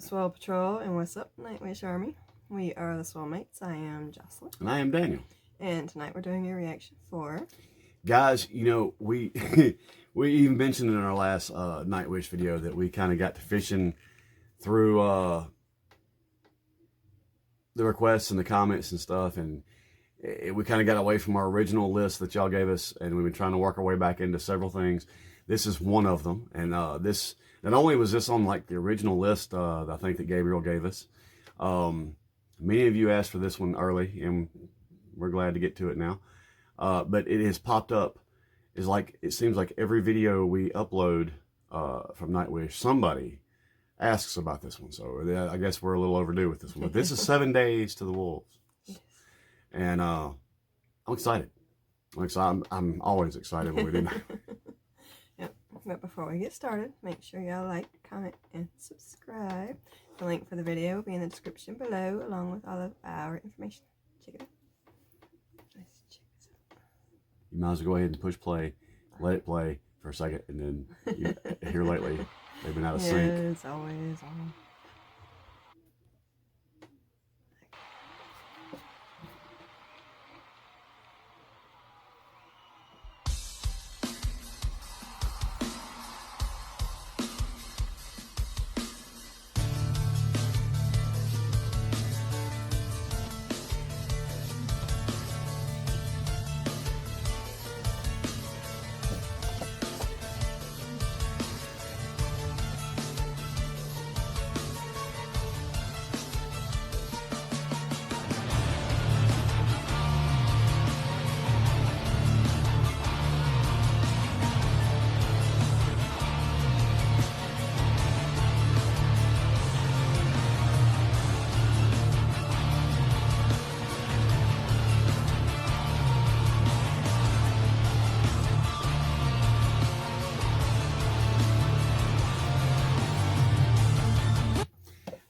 Swell Patrol, and what's up, Nightwish Army? We are the Swolemates. I am Jocelyn. And I am Daniel. And tonight we're doing a reaction for... Guys, you know, we we even mentioned in our last Nightwish video that we kind of got to fishing through the requests and the comments and stuff, and we kind of got away from our original list that y'all gave us, and we've been trying to work our way back into several things. This is one of them, and this, not only was this on like the original list I think that Gabriel gave us, many of you asked for this one early, and we're glad to get to it now. But it has popped up. It seems like every video we upload from Nightwish, somebody asks about this one. So I guess we're a little overdue with this one. But this is 7 Days to the Wolves, and I'm excited. I'm always excited when we do Nightwish. Yep. But before we get started, make sure y'all like, comment, and subscribe. The link for the video will be in the description below, along with all of our information. Check it out. Let's check this out. You might as well go ahead and push play, let it play for a second, and then here lately they've been out of sync. It's always on.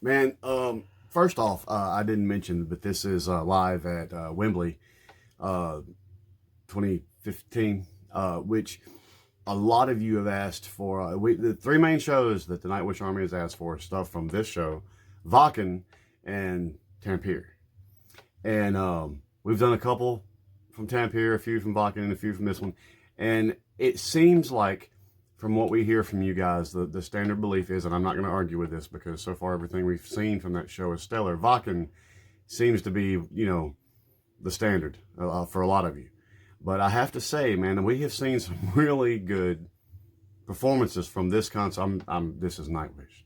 Man, first off, I didn't mention, but this is live at Wembley 2015, which a lot of you have asked for. The three main shows that the Nightwish Army has asked for stuff from this show, Wacken and Tampere. And we've done a couple from Tampere, a few from Wacken, and a few from this one. And it seems like, from what we hear from you guys, the standard belief is, and I'm not going to argue with this because so far everything we've seen from that show is stellar. Wacken seems to be, you know, the standard for a lot of you. But I have to say, man, we have seen some really good performances from this concert. This is Nightwish.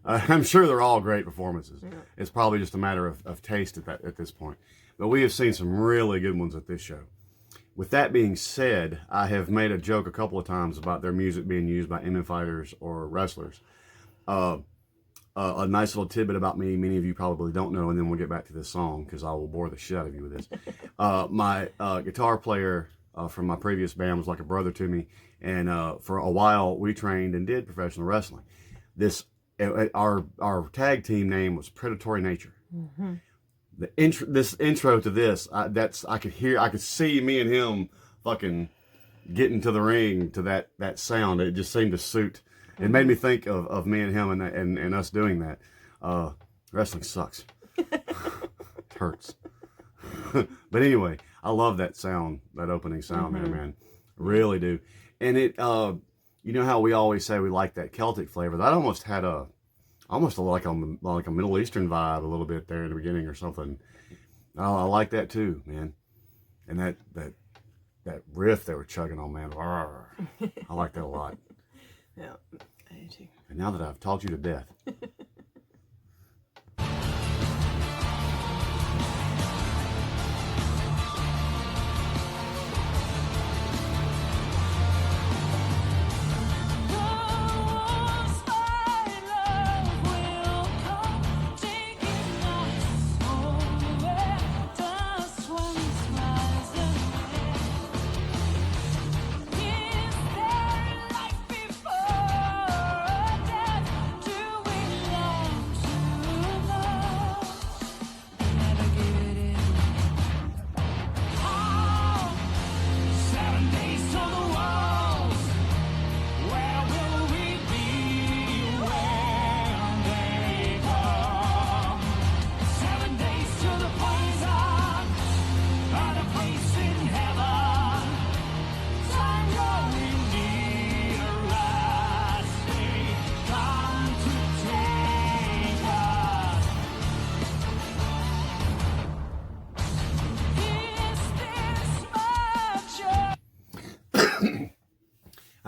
I'm sure they're all great performances. Yeah. It's probably just a matter of taste at this point. But we have seen some really good ones at this show. With that being said, I have made a joke a couple of times about their music being used by MMA fighters or wrestlers. A nice little tidbit about me, many of you probably don't know, and then we'll get back to this song because I will bore the shit out of you with this. My guitar player from my previous band was like a brother to me, and for a while we trained and did professional wrestling. Our tag team name was Predatory Nature. Mm-hmm. This intro to this, I could see me and him fucking getting to the ring to that sound. It just seemed to suit. It made me think of me and him and us doing that. Wrestling sucks. It hurts. But anyway, I love that sound, that opening sound there, man. Really do. And it, you know how we always say we like that Celtic flavor? That almost had almost like a Middle Eastern vibe a little bit there in the beginning or something. I like that too, man. And that riff they were chugging on, man. I like that a lot. Yeah, I do too. And now that I've taught you to death.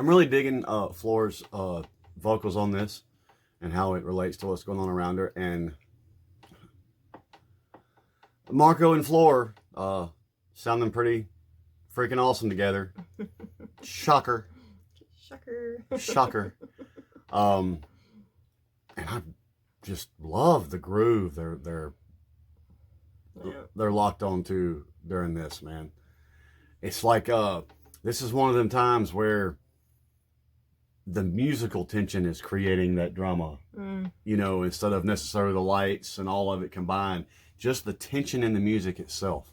I'm really digging Floor's vocals on this and how it relates to what's going on around her. And Marco and Floor sounding pretty freaking awesome together. Shocker. Shocker. Shocker. And I just love the groove they're locked onto during this, man. It's like this is one of them times where the musical tension is creating that drama. You know, instead of necessarily the lights and all of it combined, just the tension in the music itself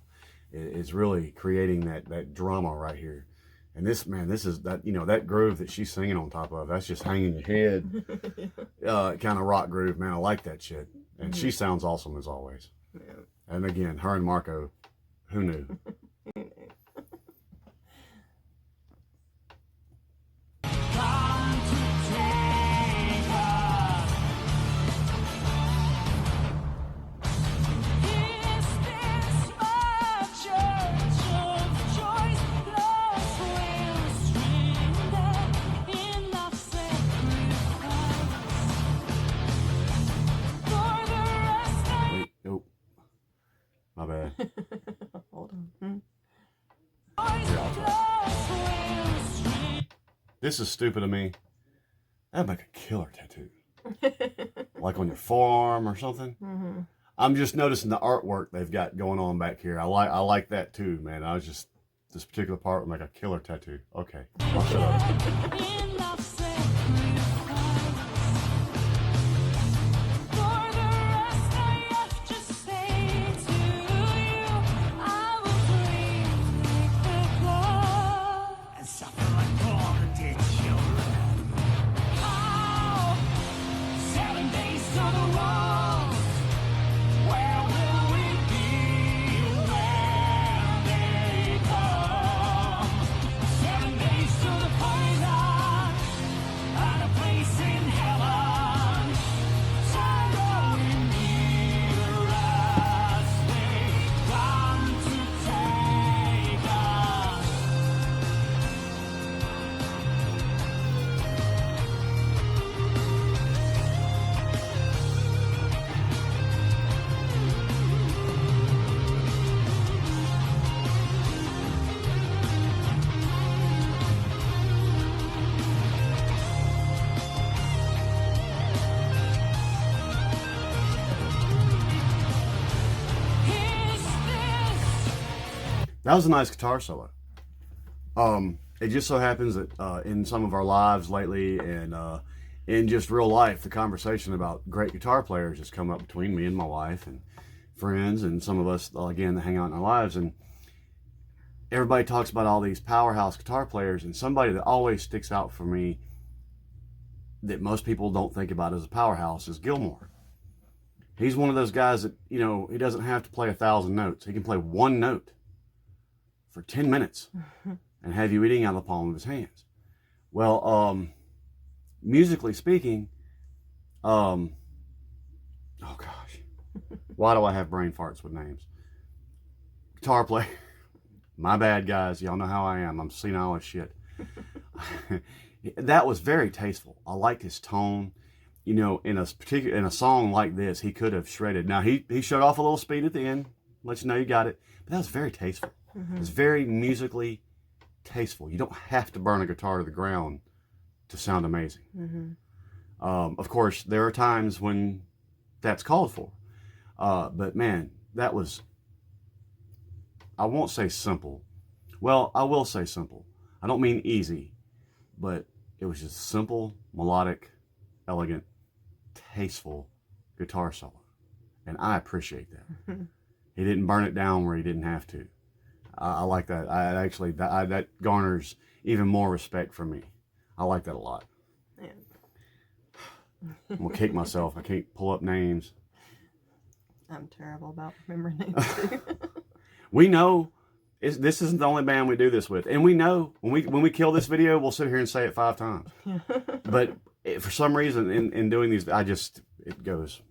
is really creating that drama right here. And this, man, this is that, you know, that groove that she's singing on top of, that's just hanging your head. Kind of rock groove, man. I like that shit. And she sounds awesome as always. Yeah. And again, her and Marco, who knew? My bad. Hold on. This is stupid of me. That'd make a killer tattoo. Like on your forearm or something. Mm-hmm. I'm just noticing the artwork they've got going on back here. I like that too, man. I was just, this particular part would make a killer tattoo. Okay, I'll shut up. That was a nice guitar solo. It just so happens that in some of our lives lately and in just real life, the conversation about great guitar players has come up between me and my wife and friends and some of us, again, that hang out in our lives. And everybody talks about all these powerhouse guitar players, and somebody that always sticks out for me that most people don't think about as a powerhouse is Gilmore. He's one of those guys that, you know, he doesn't have to play 1,000 notes. He can play one note for 10 minutes and have you eating out of the palm of his hands. Well, musically speaking, oh gosh, why do I have brain farts with names? Guitar player, my bad, guys. Y'all know how I am. I'm senile as shit. That was very tasteful. I liked his tone. You know, in a song like this, he could have shredded. Now he shut off a little speed at the end, let you know you got it. But that was very tasteful. It's very musically tasteful. You don't have to burn a guitar to the ground to sound amazing. Of course, there are times when that's called for. But man, that was, I won't say simple. Well, I will say simple. I don't mean easy, but it was just simple, melodic, elegant, tasteful guitar solo. And I appreciate that. He didn't burn it down where he didn't have to. I like that. That garners even more respect from me. I like that a lot. Yeah. I'm gonna kick myself. I can't pull up names. I'm terrible about remembering names too. We know this isn't the only band we do this with, and we know when we kill this video, we'll sit here and say it 5 times. But for some reason, in doing these, it goes.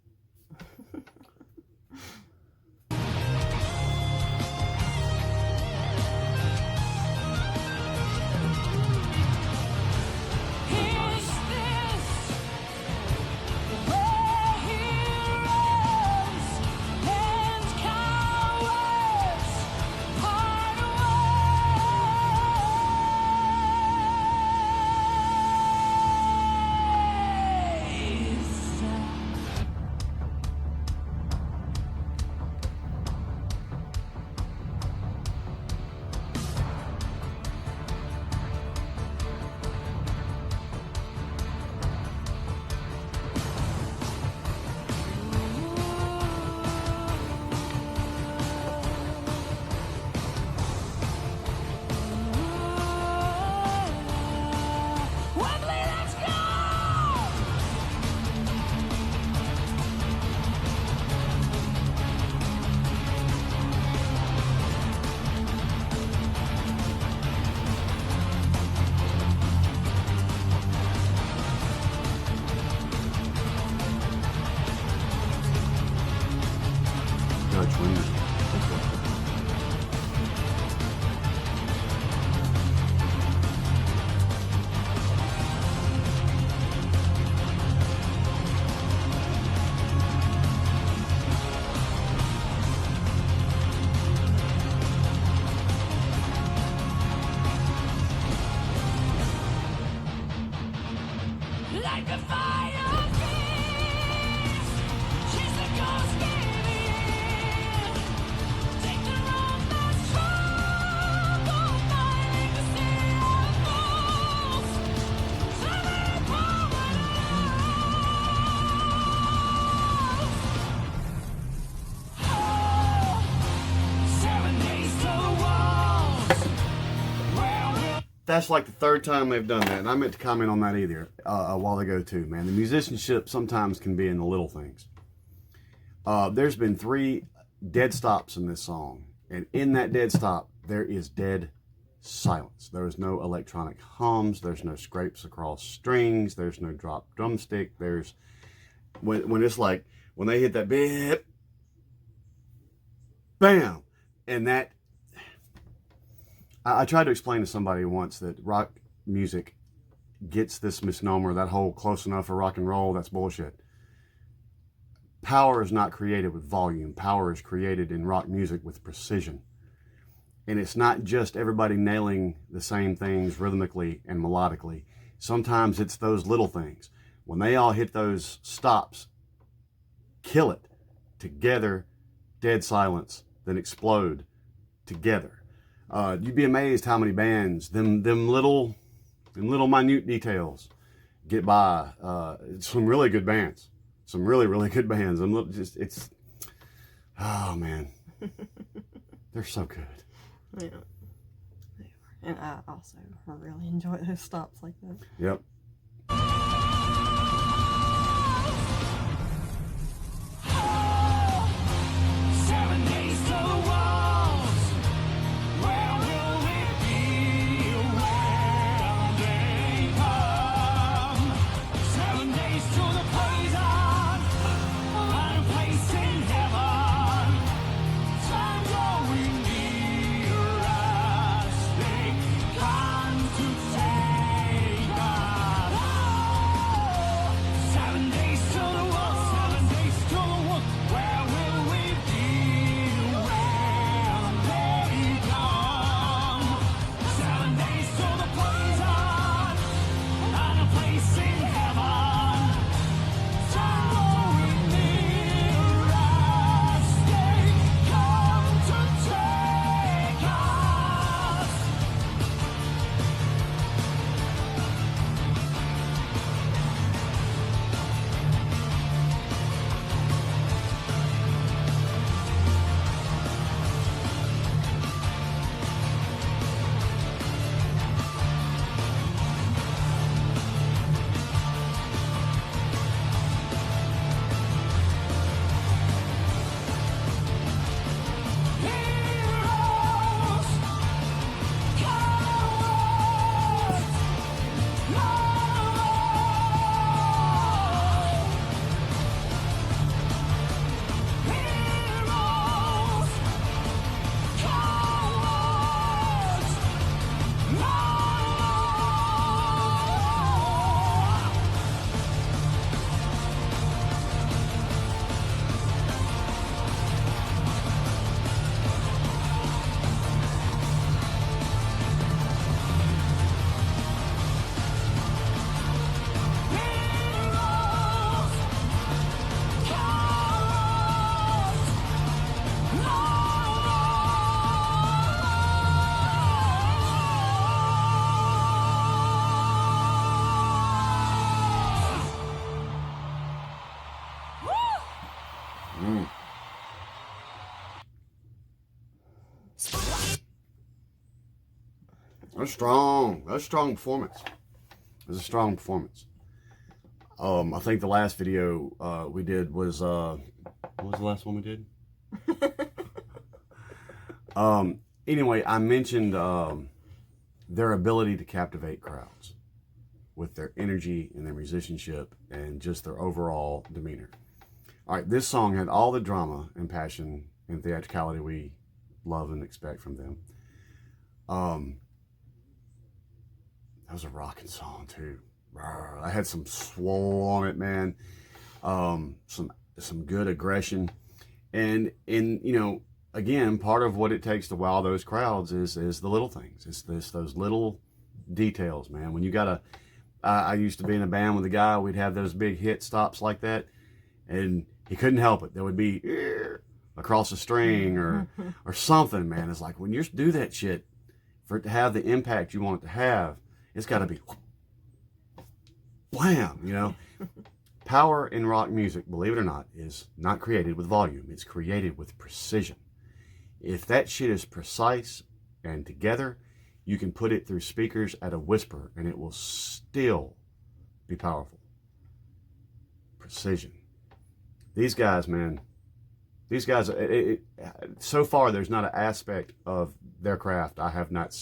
that's like the third time they've done that, and I meant to comment on that either a while ago too, man. The musicianship sometimes can be in the little things. There's been 3 dead stops in this song, and in that dead stop, there is dead silence. There is no electronic hums. There's no scrapes across strings. There's no drop drumstick. There's when it's like when they hit that bip, bam, and that. I tried to explain to somebody once that rock music gets this misnomer, that whole close enough for rock and roll, that's bullshit. Power is not created with volume. Power is created in rock music with precision. And it's not just everybody nailing the same things rhythmically and melodically. Sometimes it's those little things. When they all hit those stops, kill it together, dead silence, then explode together. You'd be amazed how many bands, them little minute details get by. Some really good bands. Some really good bands. It's, oh man, they're so good. Yeah, they are. And I also really enjoy those stops like that. Yep. That's strong. That's a strong performance. It's a strong performance. I think the last video we did was what was the last one we did? Anyway, I mentioned their ability to captivate crowds with their energy and their musicianship and just their overall demeanor. All right, this song had all the drama and passion and theatricality we love and expect from them. That was a rocking song too. I had some swole on it, man. Some good aggression, and you know, again, part of what it takes to wow those crowds is the little things. It's those little details, man. When you gotta, I used to be in a band with a guy. We'd have those big hit stops like that, and he couldn't help it. There would be across a string or something, man. It's like when you do that shit, for it to have the impact you want it to have, it's got to be blam, you know. Power in rock music, believe it or not, is not created with volume. It's created with precision. If that shit is precise and together, you can put it through speakers at a whisper and it will still be powerful. Precision. These guys, man, these guys, so far there's not an aspect of their craft I have not,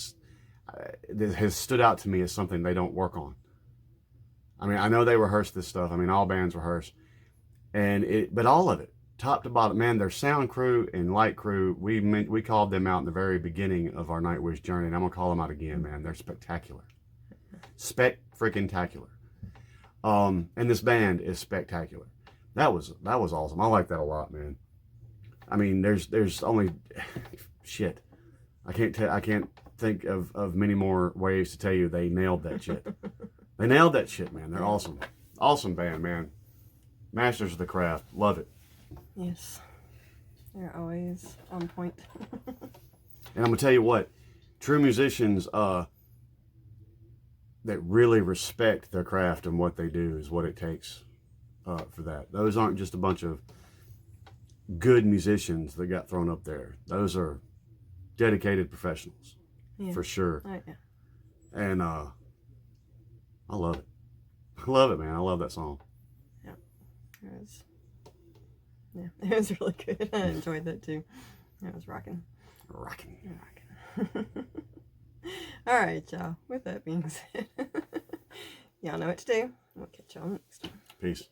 that has stood out to me as something they don't work on. I mean, I know they rehearse this stuff. I mean, all bands rehearse. But all of it, top to bottom, man, their sound crew and light crew, we called them out in the very beginning of our Nightwish journey, and I'm going to call them out again, man. They're spectacular. Spec-freaking-tacular. And this band is spectacular. That was awesome. I like that a lot, man. I mean, there's only shit. I can't think of many more ways to tell you they nailed that shit. They nailed that shit, man. They're awesome. Awesome band, man. Masters of the craft. Love it. Yes. They're always on point. And I'm going to tell you what. True musicians that really respect their craft and what they do is what it takes for that. Those aren't just a bunch of good musicians that got thrown up there. Those are dedicated professionals. Yeah. For sure. Oh, yeah. And I love it. I love it, man. I love that song. It was really good. I enjoyed that too. It was rocking. Rocking. All right, y'all. With that being said, y'all know what to do. We'll catch y'all next time. Peace.